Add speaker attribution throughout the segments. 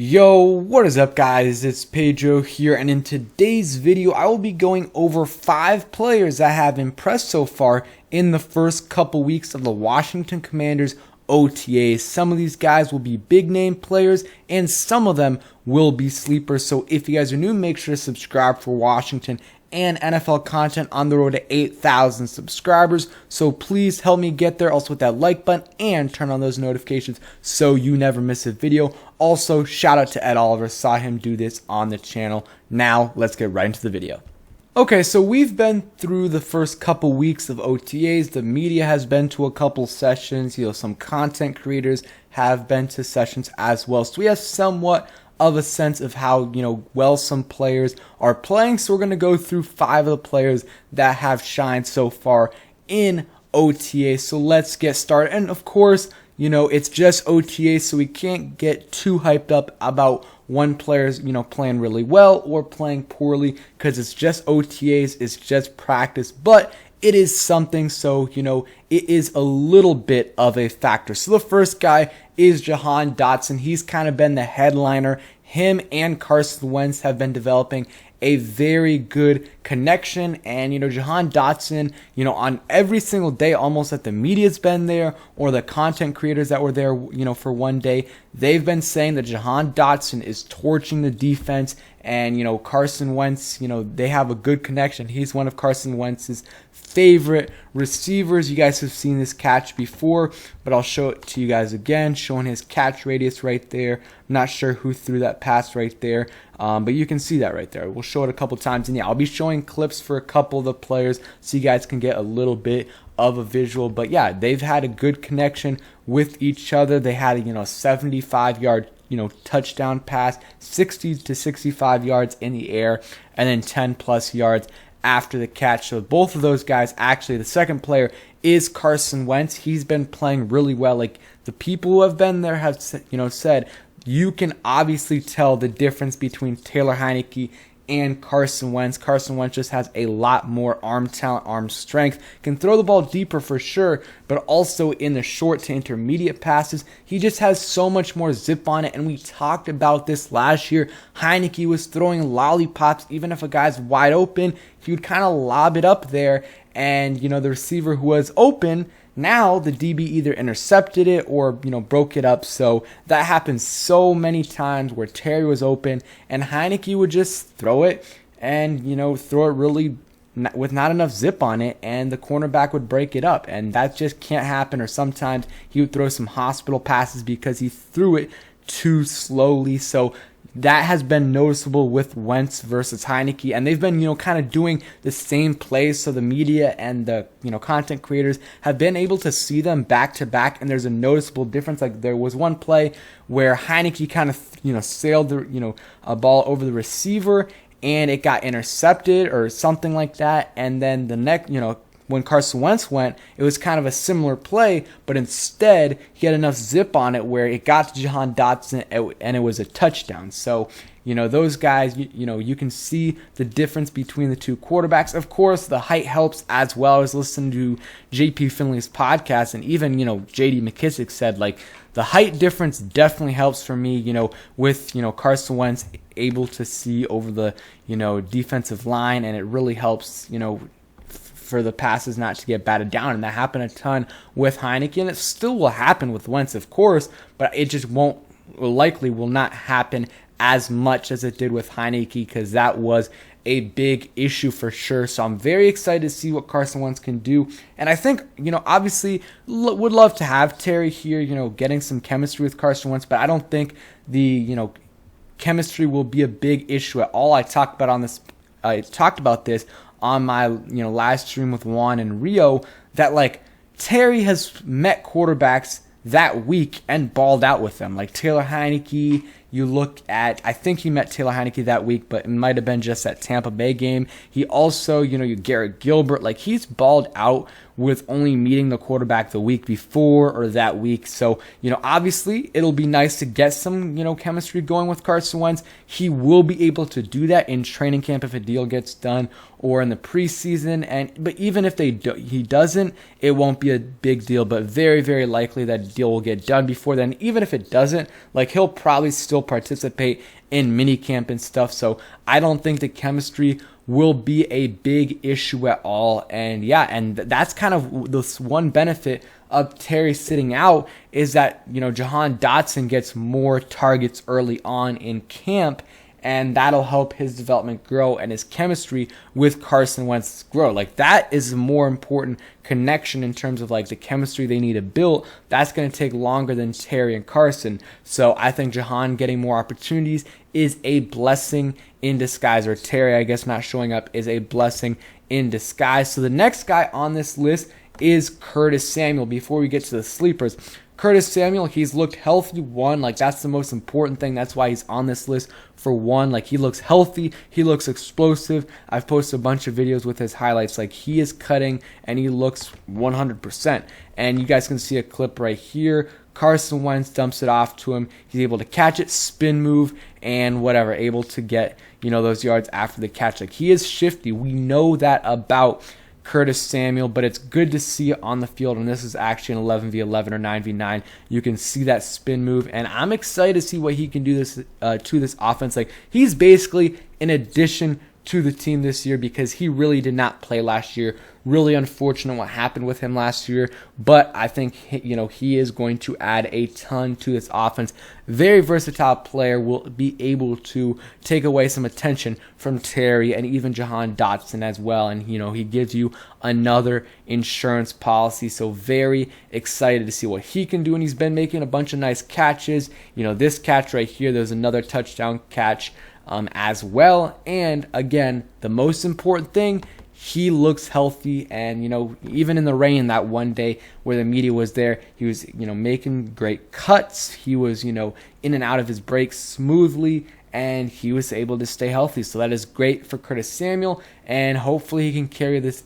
Speaker 1: Yo, what is up guys? It's Pedro here, and in today's video I will be going over 5 players that have impressed so far in the first couple weeks of the Washington Commanders OTAs. Some of these guys will be big name players and some of them will be sleepers. So if you guys are new, make sure to subscribe for Washington and NFL content on the road to 8,000 subscribers. So please help me get there. Also with that like button and turn on those notifications so you never miss a video. Also, shout out to Ed Oliver. Saw him do this on the channel. Now let's get right into the video. Okay, so we've been through the first couple weeks of OTAs. The media has been to a couple sessions. Some content creators have been to sessions as well. So we have somewhat of a sense of how, well some players are playing. So we're going to go through 5 of the players that have shined so far in OTA. So let's get started. And of course, it's just OTA, so we can't get too hyped up about one player's, playing really well or playing poorly, because it's just OTAs, it's just practice, but it is something, so, it is a little bit of a factor. So the first guy is Jahan Dotson. He's kind of been the headliner. Him and Carson Wentz have been developing a very good connection, and Jahan Dotson, on every single day almost that the media's been there or the content creators that were there, for one day, they've been saying that Jahan Dotson is torching the defense, and Carson Wentz, they have a good connection. He's one of Carson Wentz's favorite receivers. You guys have seen this catch before, but I'll show it to you guys again, showing his catch radius right there. I'm not sure who threw that pass right there, but you can see that right there. We'll show it a couple times, and yeah, I'll be showing clips for a couple of the players so you guys can get a little bit of a visual. But yeah, they've had a good connection with each other. They had a 75-yard touchdown pass, 60 to 65 yards in the air, and then 10 plus yards after the catch. So both of those guys, actually the second player is Carson Wentz. He's been playing really well. Like, the people who have been there have said you can obviously tell the difference between Taylor Heinicke and Carson Wentz. Carson Wentz just has a lot more arm talent, arm strength, can throw the ball deeper for sure, but also in the short to intermediate passes, he just has so much more zip on it. And we talked about this last year. Heinicke was throwing lollipops. Even if a guy's wide open, he would kind of lob it up there, and the receiver who was open, now the DB either intercepted it or broke it up. So that happens so many times where Terry was open and Heinicke would just throw it and throw it really with not enough zip on it, and the cornerback would break it up, and that just can't happen. Or sometimes he would throw some hospital passes because he threw it too slowly. So that has been noticeable with Wentz versus Heinicke, and they've been, kind of doing the same plays. So the media and the, content creators have been able to see them back to back, and there's a noticeable difference. Like, there was one play where Heinicke kind of, sailed the, a ball over the receiver, and it got intercepted or something like that. And then the next, when Carson Wentz went, it was kind of a similar play, but instead he had enough zip on it where it got to Jahan Dotson and it was a touchdown. So, those guys, you can see the difference between the two quarterbacks. Of course, the height helps as well. I was listening to JP Finley's podcast, and even, JD McKissick said, like, the height difference definitely helps for me, with, Carson Wentz able to see over the, defensive line, and it really helps, for the passes not to get batted down. And that happened a ton with Heinicke, and it still will happen with Wentz, of course, but it just likely will not happen as much as it did with Heinicke, because that was a big issue for sure. So I'm very excited to see what Carson Wentz can do. And I think, obviously would love to have Terry here, getting some chemistry with Carson Wentz, but I don't think the, chemistry will be a big issue at all. I talked about this on my live stream with Juan and Rio, that like Terry has met quarterbacks that week and balled out with them. Like Taylor Heinicke, you look at, I think he met Taylor Heinicke that week, but it might have been just that Tampa Bay game. He also, Garrett Gilbert, like he's balled out with only meeting the quarterback the week before or that week. So, obviously it'll be nice to get some, chemistry going with Carson Wentz. He will be able to do that in training camp if a deal gets done or in the preseason. But even if he doesn't, it won't be a big deal, but very, very likely that deal will get done before then. Even if it doesn't, like he'll probably still still participate in minicamp and stuff. So I don't think the chemistry will be a big issue at all. And yeah, and that's kind of this one benefit of Terry sitting out, is that, Jahan Dotson gets more targets early on in camp, and that'll help his development grow and his chemistry with Carson Wentz grow. Like, that is a more important connection in terms of like the chemistry they need to build. That's going to take longer than Terry and Carson. So I think Jahan getting more opportunities is a blessing in disguise, or Terry, I guess, not showing up is a blessing in disguise. So the next guy on this list is Curtis Samuel. Before we get to the sleepers, Curtis Samuel, he's looked healthy, like that's the most important thing. That's why he's on this list for one. Like, he looks healthy, he looks explosive. I've posted a bunch of videos with his highlights. Like, he is cutting and he looks 100%. And you guys can see a clip right here. Carson Wentz dumps it off to him. He's able to catch it, spin move, and whatever, able to get, those yards after the catch. Like, he is shifty. We know that about Curtis Samuel, but it's good to see it on the field, and this is actually an 11v11 or 9v9. You can see that spin move, and I'm excited to see what he can do to this offense. Like, he's basically an addition to the team this year, because he really did not play last year. Really unfortunate what happened with him last year, but I think he is going to add a ton to this offense. Very versatile player, will be able to take away some attention from Terry and even Jahan Dotson as well. And he gives you another insurance policy. So very excited to see what he can do. And he's been making a bunch of nice catches. This catch right here, there's another touchdown catch as well. And again, the most important thing, he looks healthy, and even in the rain that one day where the media was there, he was making great cuts. He was in and out of his breaks smoothly, and he was able to stay healthy. So that is great for Curtis Samuel, and hopefully he can carry this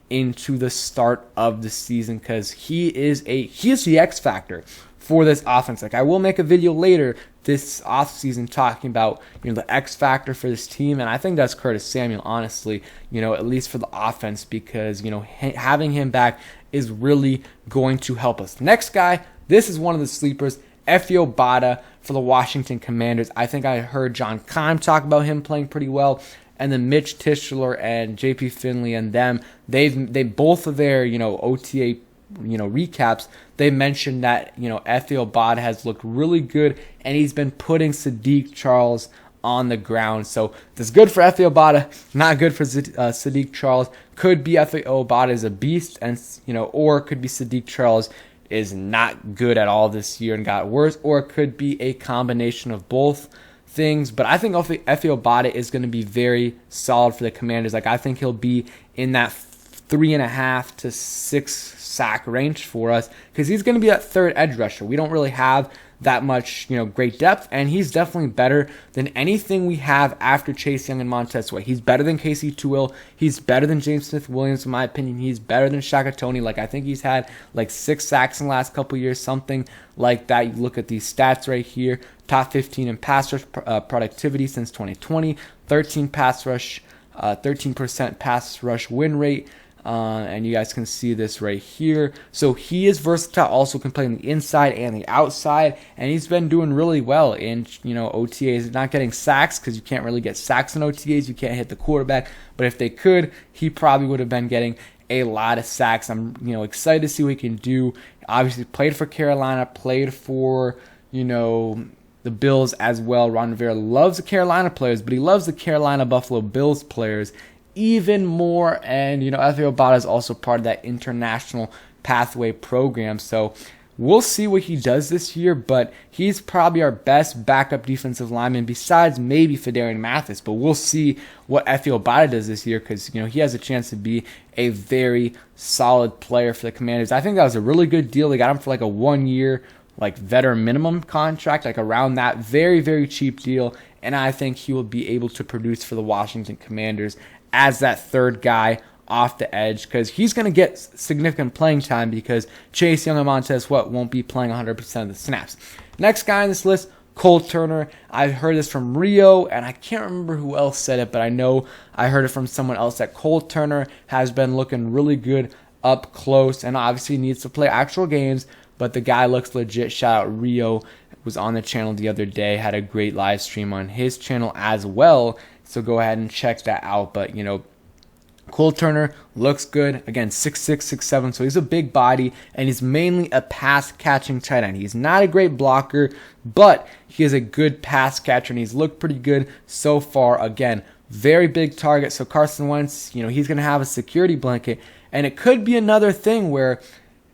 Speaker 1: into the start of the season, because he is the X factor for this offense. Like, I will make a video later this offseason talking about the X factor for this team, and I think that's Curtis Samuel, honestly, at least for the offense, because having him back is really going to help us. Next guy, this is one of the sleepers, Efio Bada for the Washington Commanders. I think I heard John Keim talk about him playing pretty well, and then Mitch Tischler and JP Finley and them, they both of their OTA recaps, they mentioned that Efio Bada has looked really good, and he's been putting Sadiq Charles on the ground. So this is good for Efio Bada, not good for Sadiq Charles. Could be Efio Bada is a beast, and or could be Sadiq Charles is not good at all this year and got worse, or it could be a combination of both things. But I think Efio Bada is going to be very solid for the Commanders. Like, I think he'll be in that 3.5 to 6 sack range for us, because he's going to be that third edge rusher. We don't really have that much great depth, and he's definitely better than anything we have after Chase Young and Montez Sweat. He's better than Casey Toohill. He's better than James Smith-Williams, in my opinion. He's better than Shaka Toney. Like, I think he's had like 6 sacks in the last couple years, something like that. You look at these stats right here, top 15 in pass rush productivity since 2020, 13% pass rush win rate. And you guys can see this right here. So he is versatile, also can play on the inside and the outside, and he's been doing really well in OTAs. Not getting sacks, because you can't really get sacks in OTAs. You can't hit the quarterback, but if they could, he probably would have been getting a lot of sacks. I'm excited to see what he can do. Obviously played for Carolina, played for the Bills as well. Ron Rivera loves the Carolina players, but he loves the Carolina Buffalo Bills players even more. And Efio Bada is also part of that international pathway program, so we'll see what he does this year. But he's probably our best backup defensive lineman, besides maybe Fedarian Mathis. But we'll see what Efio Bada does this year, because he has a chance to be a very solid player for the Commanders. I think that was a really good deal. They got him for like a 1-year veteran minimum contract, like around that. Very, very cheap deal, and I think he will be able to produce for the Washington Commanders as that third guy off the edge, because he's going to get significant playing time, because Chase Young and Montez Sweat won't be playing 100% of the snaps. Next guy on this list, Cole Turner. I heard this from Rio, and I can't remember who else said it, but I know I heard it from someone else, that Cole Turner has been looking really good up close, and obviously needs to play actual games, but the guy looks legit. Shout out Rio. was on the channel the other day, had a great live stream on his channel as well. So go ahead and check that out. But, Cole Turner looks good. Again, 6'6", 6'7", so he's a big body, and he's mainly a pass-catching tight end. He's not a great blocker, but he is a good pass catcher, and he's looked pretty good so far. Again, very big target, so Carson Wentz, he's going to have a security blanket, and it could be another thing where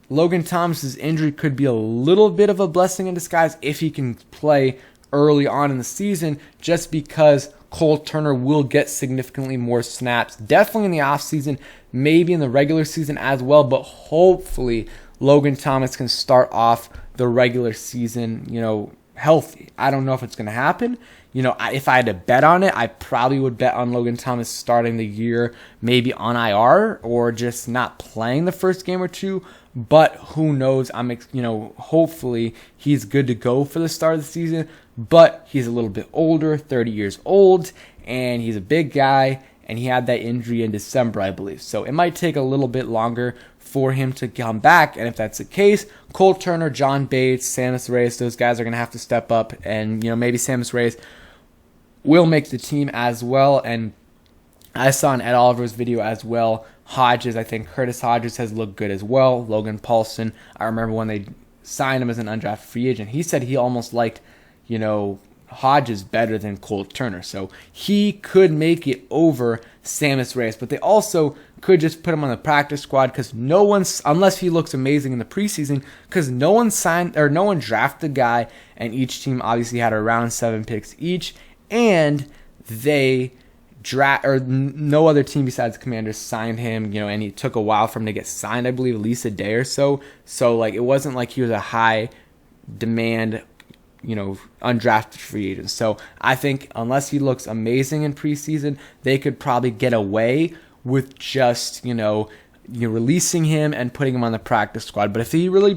Speaker 1: Logan Thomas's injury could be a little bit of a blessing in disguise if he can play early on in the season, just because Cole Turner will get significantly more snaps, definitely in the offseason, maybe in the regular season as well, but hopefully Logan Thomas can start off the regular season, healthy. I don't know if it's going to happen. If I had to bet on it, I probably would bet on Logan Thomas starting the year maybe on IR or just not playing the first game or two. But who knows? Hopefully he's good to go for the start of the season. But he's a little bit older, 30 years old, and he's a big guy, and he had that injury in December, I believe. So it might take a little bit longer for him to come back, and if that's the case, Cole Turner, John Bates, Sammis Reyes, those guys are going to have to step up, and maybe Sammis Reyes will make the team as well. And I saw in Ed Oliver's video as well, Hodges, I think Curtis Hodges has looked good as well. Logan Paulson, I remember when they signed him as an undrafted free agent, he said he almost liked, Hodges better than Cole Turner. So he could make it over Sammis Reyes, but they also could just put him on the practice squad because no one's, unless he looks amazing in the preseason, because no one drafted the guy, and each team obviously had around 7 picks each, and no other team besides the Commanders signed him, and it took a while for him to get signed, I believe at least a day or so. So it wasn't like he was a high demand, undrafted free agent. So I think unless he looks amazing in preseason, they could probably get away with just, releasing him and putting him on the practice squad. But if he really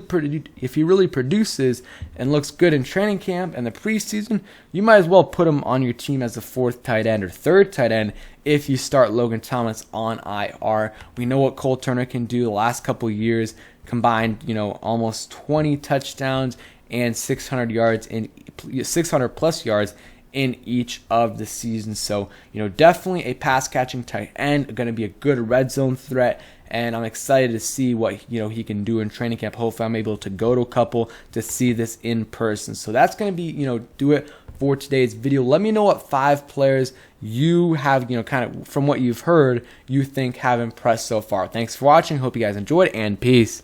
Speaker 1: produces and looks good in training camp and the preseason, you might as well put him on your team as a 4th tight end or 3rd tight end if you start Logan Thomas on IR. We know what Cole Turner can do. The last couple years combined, almost 20 touchdowns and 600 plus yards in each of the seasons. So, definitely a pass catching tight end, going to be a good red zone threat. And I'm excited to see what he can do in training camp. Hopefully I'm able to go to a couple to see this in person. So that's going to be, do it for today's video. Let me know what 5 players you have, kind of from what you've heard, you think have impressed so far. Thanks for watching. Hope you guys enjoyed, and peace.